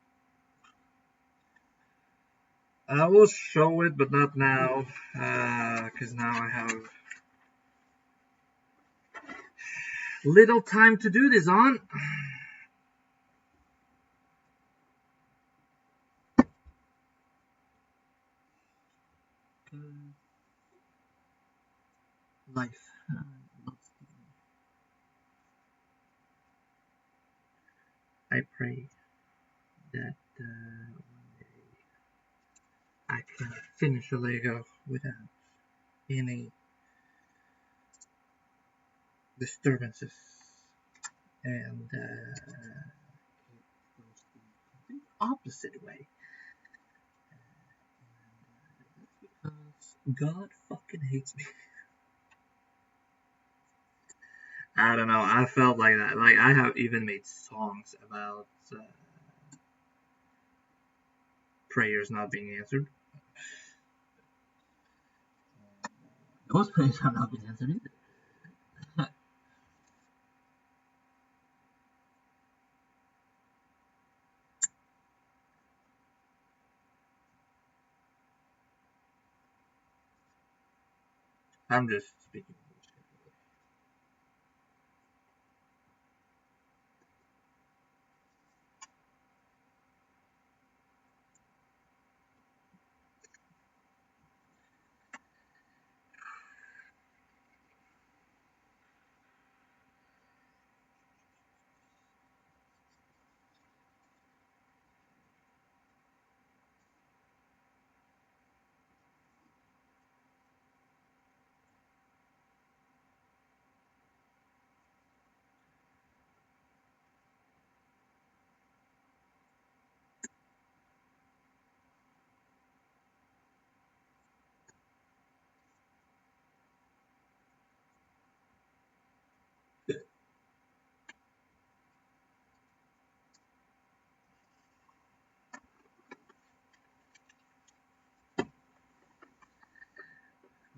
I will show it, but not now, because now I have little time to do this on. Life. I pray that one day I can finish a Lego without any disturbances, and it goes the complete opposite way. And that's because God fucking hates me. I don't know. I felt like that. Like I have even made songs about prayers not being answered. Those prayers have not been answered either. I'm just speaking English.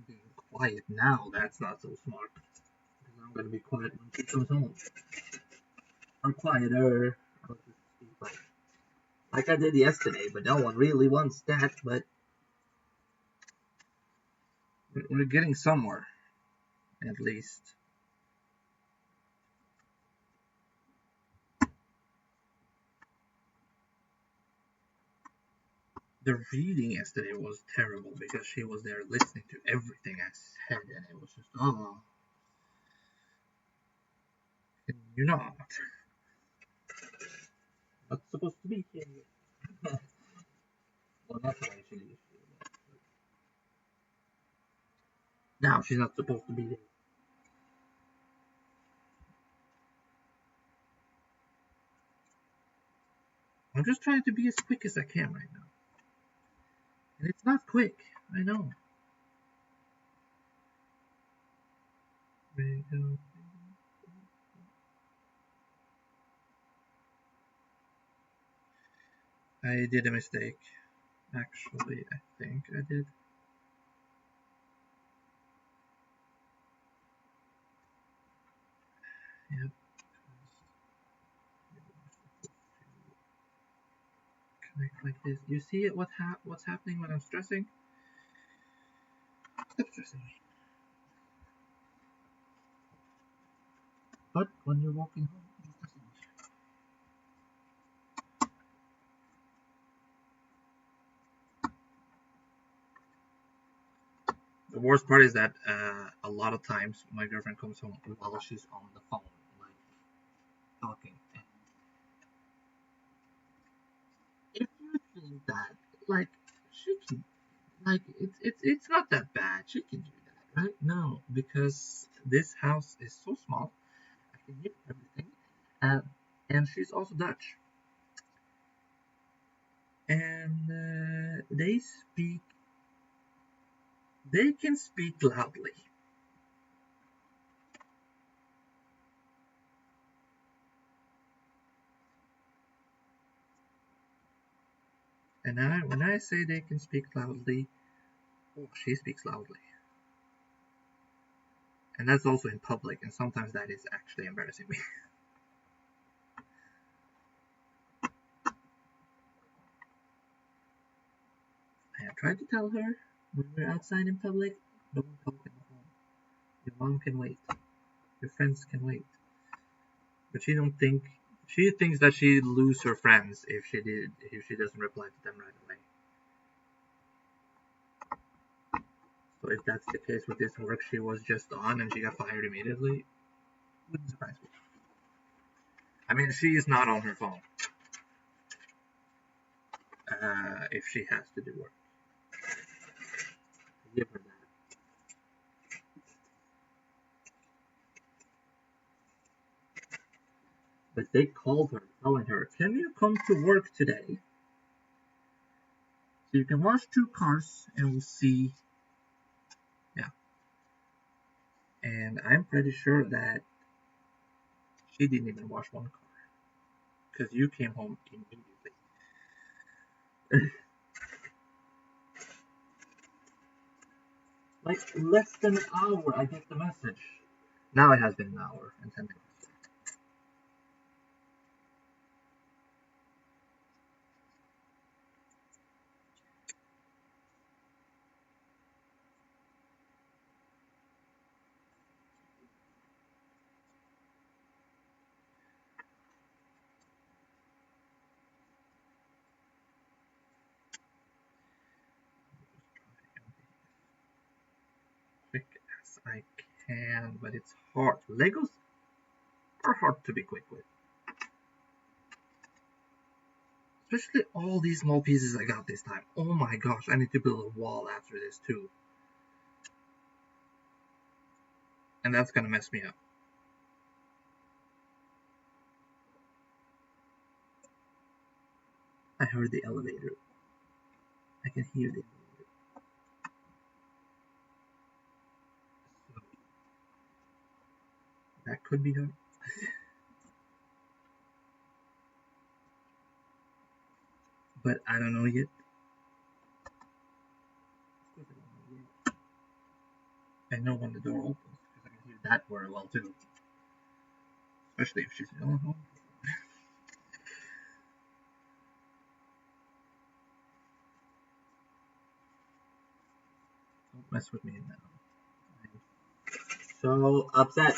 Being quiet now, that's not so smart. Because I'm gonna be quiet when she comes home. Or quieter. I'll just speak like I did yesterday, but no one really wants that, but we're getting somewhere, at least. The reading yesterday was terrible because she was there listening to everything I said, and it was just, oh, you're not supposed to be here. Well, that's what I should do. Now she's not supposed to be there. I'm just trying to be as quick as I can right now. And it's not quick, I know. I did a mistake. Actually, I think I did. Yep. Connect like this. You see it? What's happening when I'm stressing? Stop stressing me. But when you're walking home, you're stressing me. The worst part is that a lot of times my girlfriend comes home while she's on the phone, like talking. And if you think that, like, she can, like, it's not that bad. She can do that, right? No, because this house is so small. I can hear everything, uh, and she's also Dutch, and they can speak loudly. And when I say they can speak loudly, oh, she speaks loudly. And that's also in public, and sometimes that is actually embarrassing me. I have tried to tell her when we're outside in public, don't talk on the phone. Your mom can wait. Your friends can wait. But she thinks that she'd lose her friends if she doesn't reply to them right away. So if that's the case with this work she was just on and she got fired immediately, wouldn't surprise me. I mean, she is not on her phone if she has to do work. Give her that. But they called her, telling her, "Can you come to work today? So you can wash 2 cars, and we'll see." Yeah, and I'm pretty sure that she didn't even wash 1 car because you came home immediately. Like less than an hour, I get the message. Now it has been an hour and 10 minutes. quick as I can, but it's hard. Legos are hard to be quick with. Especially all these small pieces I got this time. Oh my gosh, I need to build a wall after this too. And that's gonna mess me up. I heard the elevator. I can hear the elevator. So, that could be her. But I don't know yet. I know when the door opens because I can hear that very well too. Especially if she's yelling home. Don't mess with me now. I'm so upset.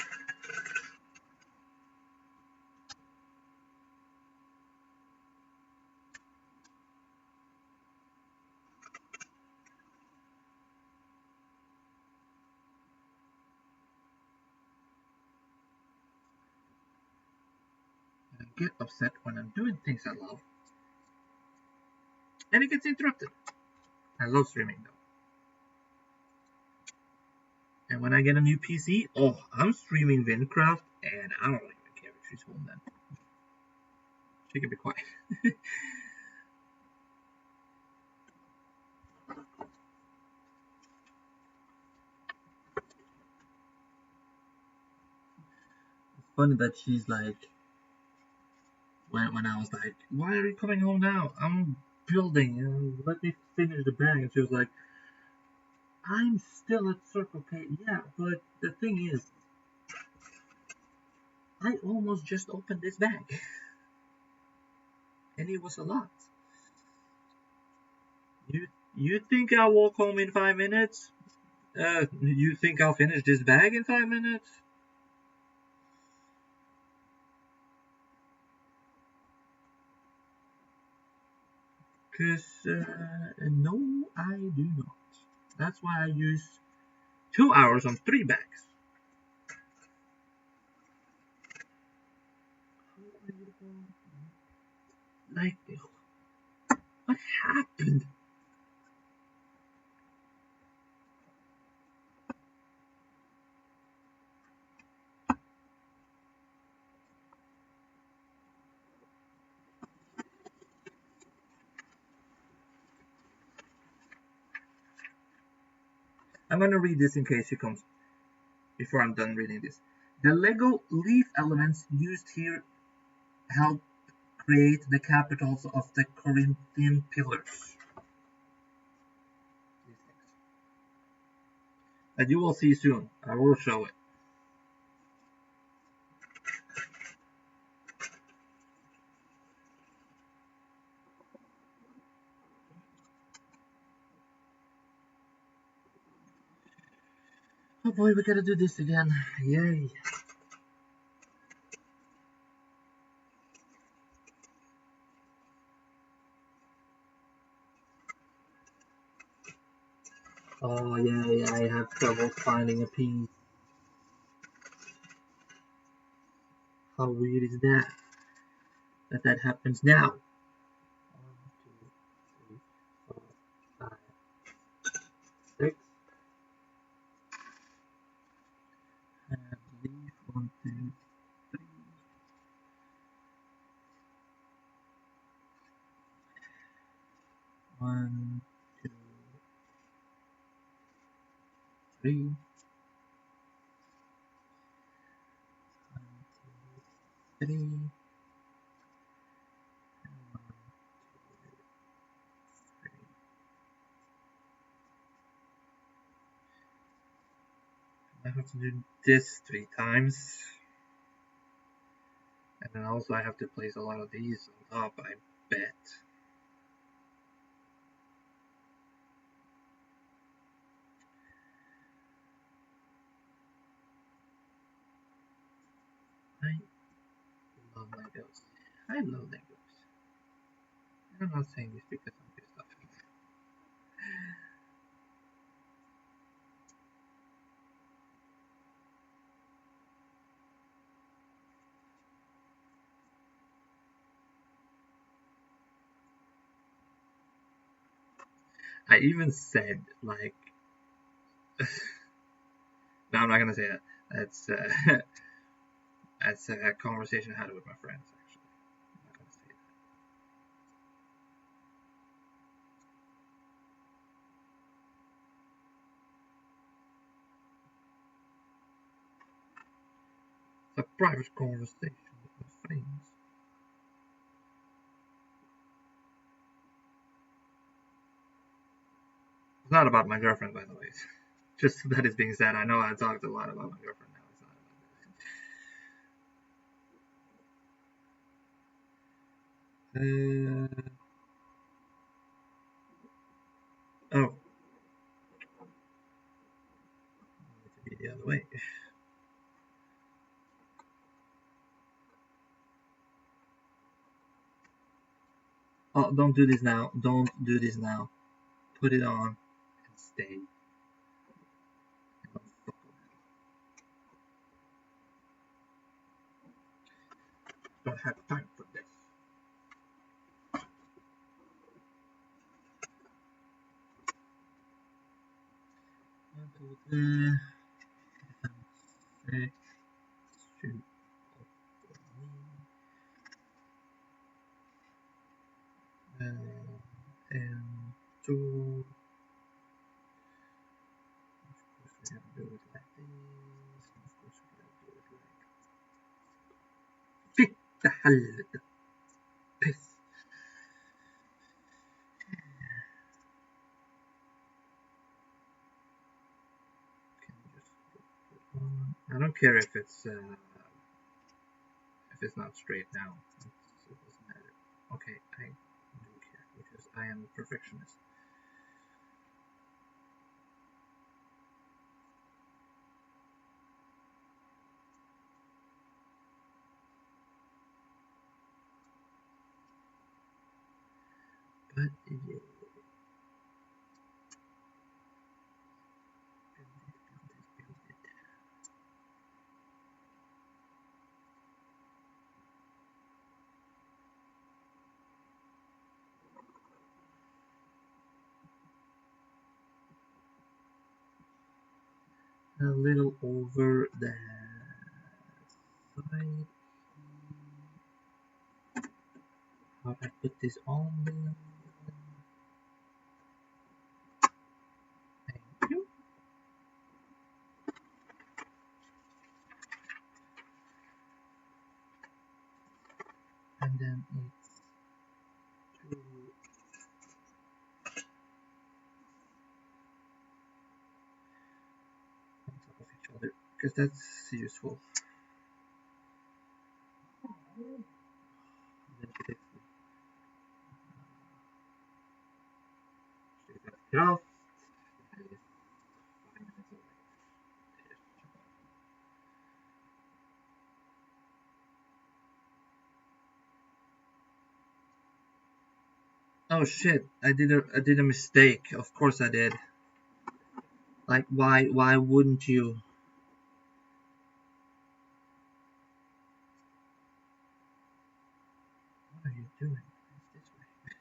I get upset when I'm doing things I love. And it gets interrupted. I love streaming though. And when I get a new PC, oh, I'm streaming Minecraft, and I don't even care if she's home then. She can be quiet. It's funny that she's like, when I was like, why are you coming home now? I'm building, let me finish the bag. And she was like, I'm still at Circle K. Yeah, but the thing is, I almost just opened this bag. And it was a lot. You think I'll walk home in 5 minutes? You think I'll finish this bag in 5 minutes? Because, no, I do not. That's why I use 2 hours on 3 bags. Like, what happened? I'm gonna read this in case she comes before I'm done reading this. The Lego leaf elements used here help create the capitals of the Corinthian pillars. And you will see soon. I will show it. Oh boy, we gotta do this again. Yay. Oh yay, I have trouble finding a piece. How weird is that? That happens now. 1, 2, 3, 4, 5, 6. And leave 1, 2, 3. 1, 2, 3. 1, 2, 3. And 1, 2, 3. I have to do this 3 times. And then also I have to place a lot of these on top, I bet. I love Legos. I love Legos. I'm not saying this because I'm pissed off. I even said, like, no, I'm not gonna say that. That's that's a conversation I had with my friends, actually. I'm not gonna say that. It's a private conversation with my friends. It's not about my girlfriend, by the way. Just that is being said. I know I talked a lot about my girlfriend now. It's not about that. Oh, it to be the other way. Oh, don't do this now. Don't do this now. Put it on and stay. Don't fuck around. Don't have time for this. And two. Of course, we have to do it like this. Of course, we have to do it like. Fit the hell, piss. I don't care if it's not straight now. It doesn't matter. Okay, I do care because I am a perfectionist. But yeah. A little over the side. How do I put this on? Thank you. And then it's two on top of each other because that's useful. Get off. Oh shit! I did a mistake. Of course I did. Like why wouldn't you? What are you doing? It's this way.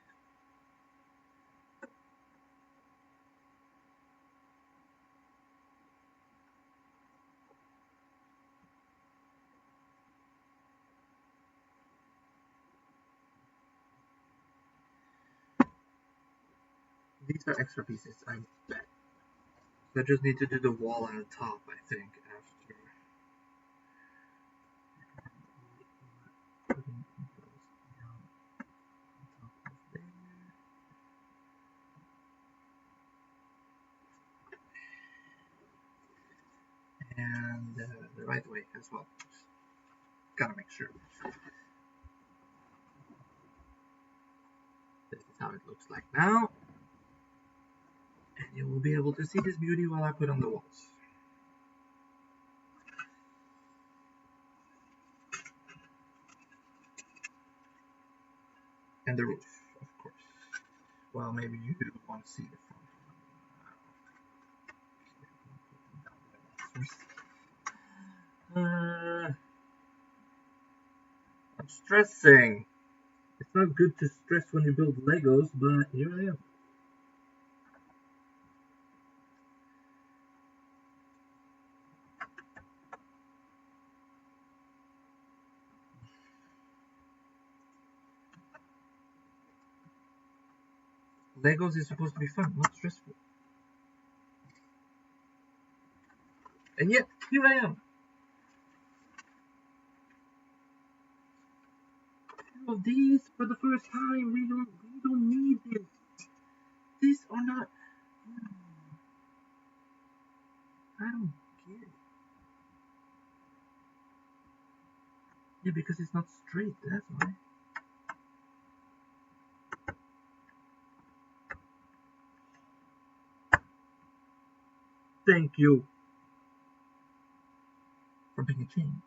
These are extra pieces, I bet. So I just need to do the wall on the top, I think, after putting those down on top of there. And the right way as well. Just gotta make sure. This is how it looks like now. And you will be able to see this beauty while I put on the walls. And the roof, of course. Well, maybe you want to see the front. I'm stressing. It's not good to stress when you build Legos, but here I am. Legos is supposed to be fun, not stressful. And yet, here I am. Oh, these for the first time. We don't need this. These are not. I don't get it. Yeah, because it's not straight. That's why. Thank you for being a king.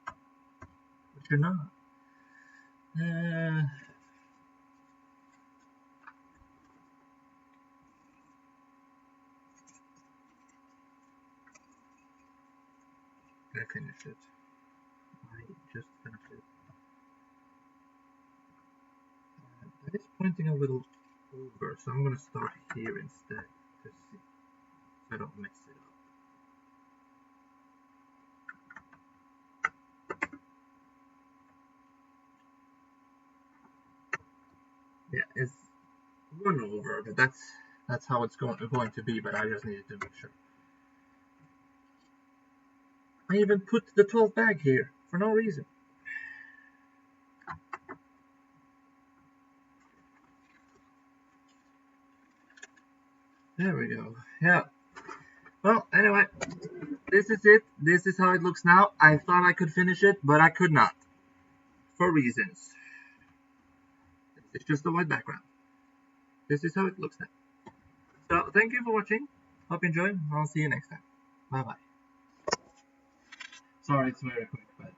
But you're not. I finished it. I just finished it. That is pointing a little over, so I'm gonna start here instead to see, so I don't mess it up. Yeah, it's one over, but that's how it's going to be. But I just needed to make sure. I even put the 12th bag here for no reason. There we go. Yeah. Well, anyway, this is it. This is how it looks now. I thought I could finish it, but I could not. For reasons. It's just a white background. This is how it looks now. So, thank you for watching. Hope you enjoyed. I'll see you next time. Bye-bye. Sorry, it's very quick, but